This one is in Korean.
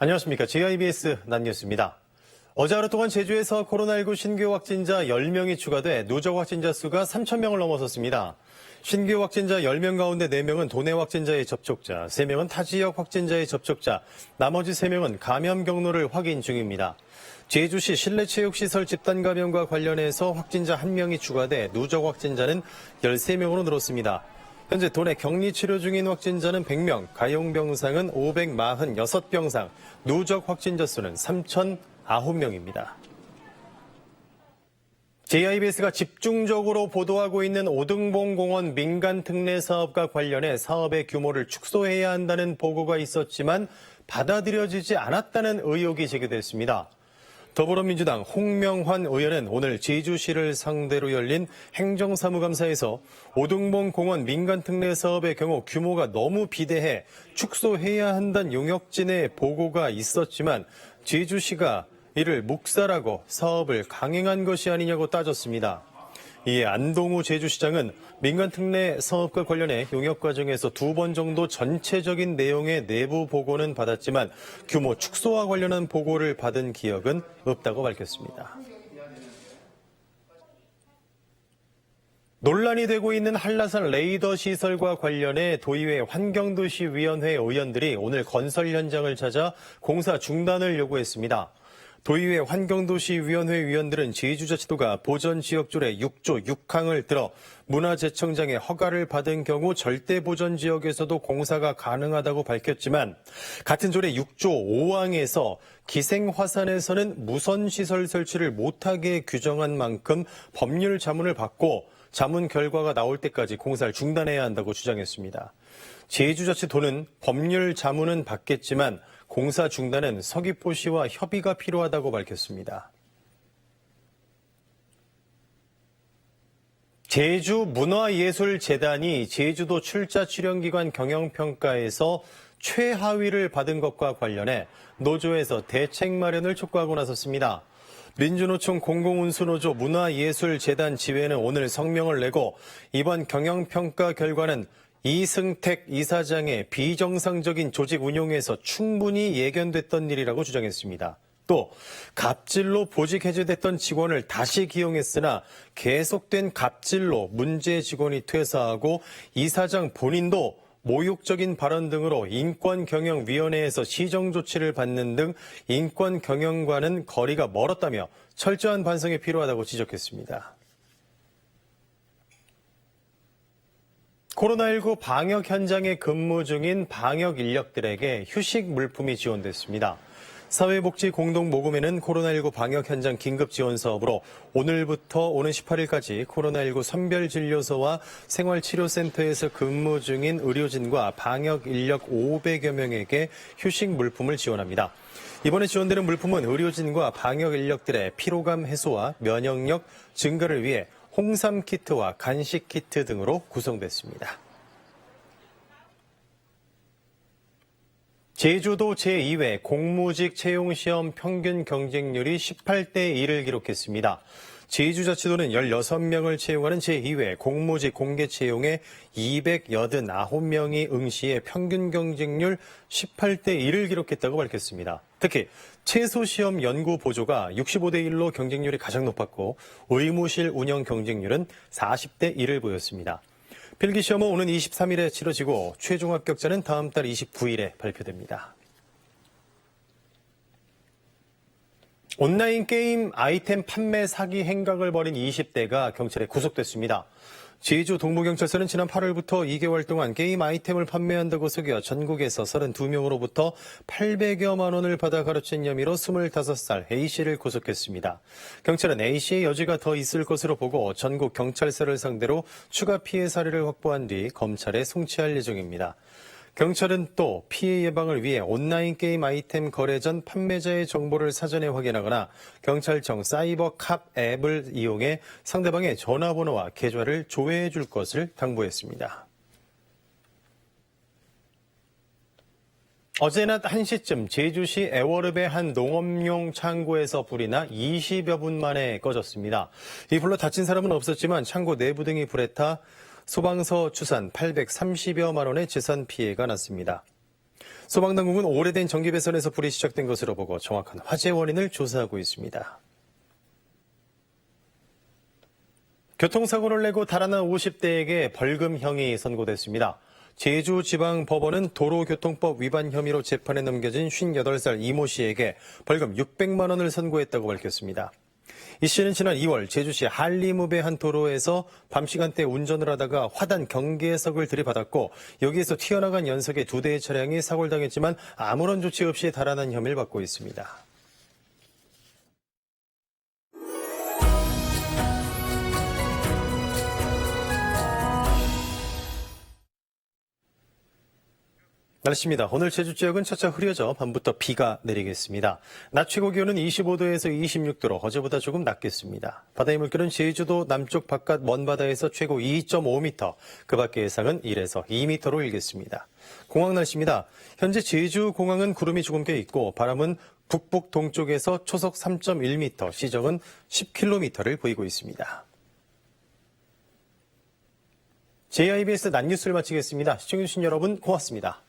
안녕하십니까. JIBS 난뉴스입니다. 어제 하루 동안 제주에서 코로나19 신규 확진자 10명이 추가돼 누적 확진자 수가 3,000명을 넘어섰습니다. 신규 확진자 10명 가운데 4명은 도내 확진자의 접촉자, 3명은 타 지역 확진자의 접촉자, 나머지 3명은 감염 경로를 확인 중입니다. 제주시 실내체육시설 집단 감염과 관련해서 확진자 1명이 추가돼 누적 확진자는 13명으로 늘었습니다. 현재 도내 격리 치료 중인 확진자는 100명, 가용병상은 546병상, 누적 확진자 수는 3,009명입니다. JIBS가 집중적으로 보도하고 있는 오등봉 공원 민간 특례 사업과 관련해 사업의 규모를 축소해야 한다는 보고가 있었지만 받아들여지지 않았다는 의혹이 제기됐습니다. 더불어민주당 홍명환 의원은 오늘 제주시를 상대로 열린 행정사무감사에서 오등봉 공원 민간특례 사업의 경우 규모가 너무 비대해 축소해야 한다는 용역진의 보고가 있었지만 제주시가 이를 묵살하고 사업을 강행한 것이 아니냐고 따졌습니다. 이에 안동우 제주시장은 민간특례 사업과 관련해 용역 과정에서 2번 정도 전체적인 내용의 내부 보고는 받았지만 규모 축소와 관련한 보고를 받은 기억은 없다고 밝혔습니다. 논란이 되고 있는 한라산 레이더 시설과 관련해 도의회 환경도시위원회 의원들이 오늘 건설 현장을 찾아 공사 중단을 요구했습니다. 도의회 환경도시위원회 위원들은 제주자치도가 보전지역조례 6조 6항을 들어 문화재청장의 허가를 받은 경우 절대보전지역에서도 공사가 가능하다고 밝혔지만 같은 조례 6조 5항에서 기생화산에서는 무선시설 설치를 못하게 규정한 만큼 법률 자문을 받고 자문 결과가 나올 때까지 공사를 중단해야 한다고 주장했습니다. 제주자치도는 법률 자문은 받겠지만 공사 중단은 서귀포시와 협의가 필요하다고 밝혔습니다. 제주문화예술재단이 제주도 출자출연기관 경영평가에서 최하위를 받은 것과 관련해 노조에서 대책 마련을 촉구하고 나섰습니다. 민주노총 공공운수노조 문화예술재단 지회는 오늘 성명을 내고 이번 경영평가 결과는 이승택 이사장의 비정상적인 조직 운용에서 충분히 예견됐던 일이라고 주장했습니다. 또 갑질로 보직 해제됐던 직원을 다시 기용했으나 계속된 갑질로 문제 직원이 퇴사하고 이사장 본인도 모욕적인 발언 등으로 인권경영위원회에서 시정조치를 받는 등 인권경영과는 거리가 멀었다며 철저한 반성이 필요하다고 지적했습니다. 코로나19 방역 현장에 근무 중인 방역 인력들에게 휴식 물품이 지원됐습니다. 사회복지공동모금회는 코로나19 방역 현장 긴급 지원 사업으로 오늘부터 오는 18일까지 코로나19 선별진료소와 생활치료센터에서 근무 중인 의료진과 방역 인력 500여 명에게 휴식 물품을 지원합니다. 이번에 지원되는 물품은 의료진과 방역 인력들의 피로감 해소와 면역력 증가를 위해 홍삼 키트와 간식 키트 등으로 구성됐습니다. 제주도 제2회 공무직 채용시험 평균 경쟁률이 18대 1을 기록했습니다. 제주자치도는 16명을 채용하는 제2회 공무직 공개 채용에 289명이 응시해 평균 경쟁률 18대 1을 기록했다고 밝혔습니다. 특히 채소시험 연구 보조가 65대 1로 경쟁률이 가장 높았고 의무실 운영 경쟁률은 40대 1을 보였습니다. 필기시험은 오는 23일에 치러지고 최종 합격자는 다음 달 29일에 발표됩니다. 온라인 게임 아이템 판매 사기 행각을 벌인 20대가 경찰에 구속됐습니다. 제주 동부경찰서는 지난 8월부터 2개월 동안 게임 아이템을 판매한다고 속여 전국에서 32명으로부터 800여만 원을 받아 가로챈 혐의로 25살 A씨를 구속했습니다. 경찰은 A씨의 여지가 더 있을 것으로 보고 전국 경찰서를 상대로 추가 피해 사례를 확보한 뒤 검찰에 송치할 예정입니다. 경찰은 또 피해 예방을 위해 온라인 게임 아이템 거래 전 판매자의 정보를 사전에 확인하거나 경찰청 사이버 캅 앱을 이용해 상대방의 전화번호와 계좌를 조회해 줄 것을 당부했습니다. 어제 낮 1시쯤 제주시 애월읍의 한 농업용 창고에서 불이 나 20여 분 만에 꺼졌습니다. 이 불로 다친 사람은 없었지만 창고 내부 등이 불에 타 소방서 추산 830여만 원의 재산 피해가 났습니다. 소방당국은 오래된 전기 배선에서 불이 시작된 것으로 보고 정확한 화재 원인을 조사하고 있습니다. 교통사고를 내고 달아난 50대에게 벌금형이 선고됐습니다. 제주지방법원은 도로교통법 위반 혐의로 재판에 넘겨진 58살 이모 씨에게 벌금 600만 원을 선고했다고 밝혔습니다. 이 씨는 지난 2월 제주시 한림읍의 한 도로에서 밤 시간대 운전을 하다가 화단 경계석을 들이받았고 여기에서 튀어나간 연석의 2대의 차량이 사고를 당했지만 아무런 조치 없이 달아난 혐의를 받고 있습니다. 날씨입니다. 오늘 제주 지역은 차차 흐려져 밤부터 비가 내리겠습니다. 낮 최고 기온은 25도에서 26도로 어제보다 조금 낮겠습니다. 바다의 물결은 제주도 남쪽 바깥 먼바다에서 최고 2.5m, 그 밖의 예상은 1에서 2m로 일겠습니다. 공항 날씨입니다. 현재 제주 공항은 구름이 조금 껴 있고 바람은 북북 동쪽에서 초속 3.1m, 시정은 10km를 보이고 있습니다. JIBS 낮 뉴스를 마치겠습니다. 시청해주신 여러분 고맙습니다.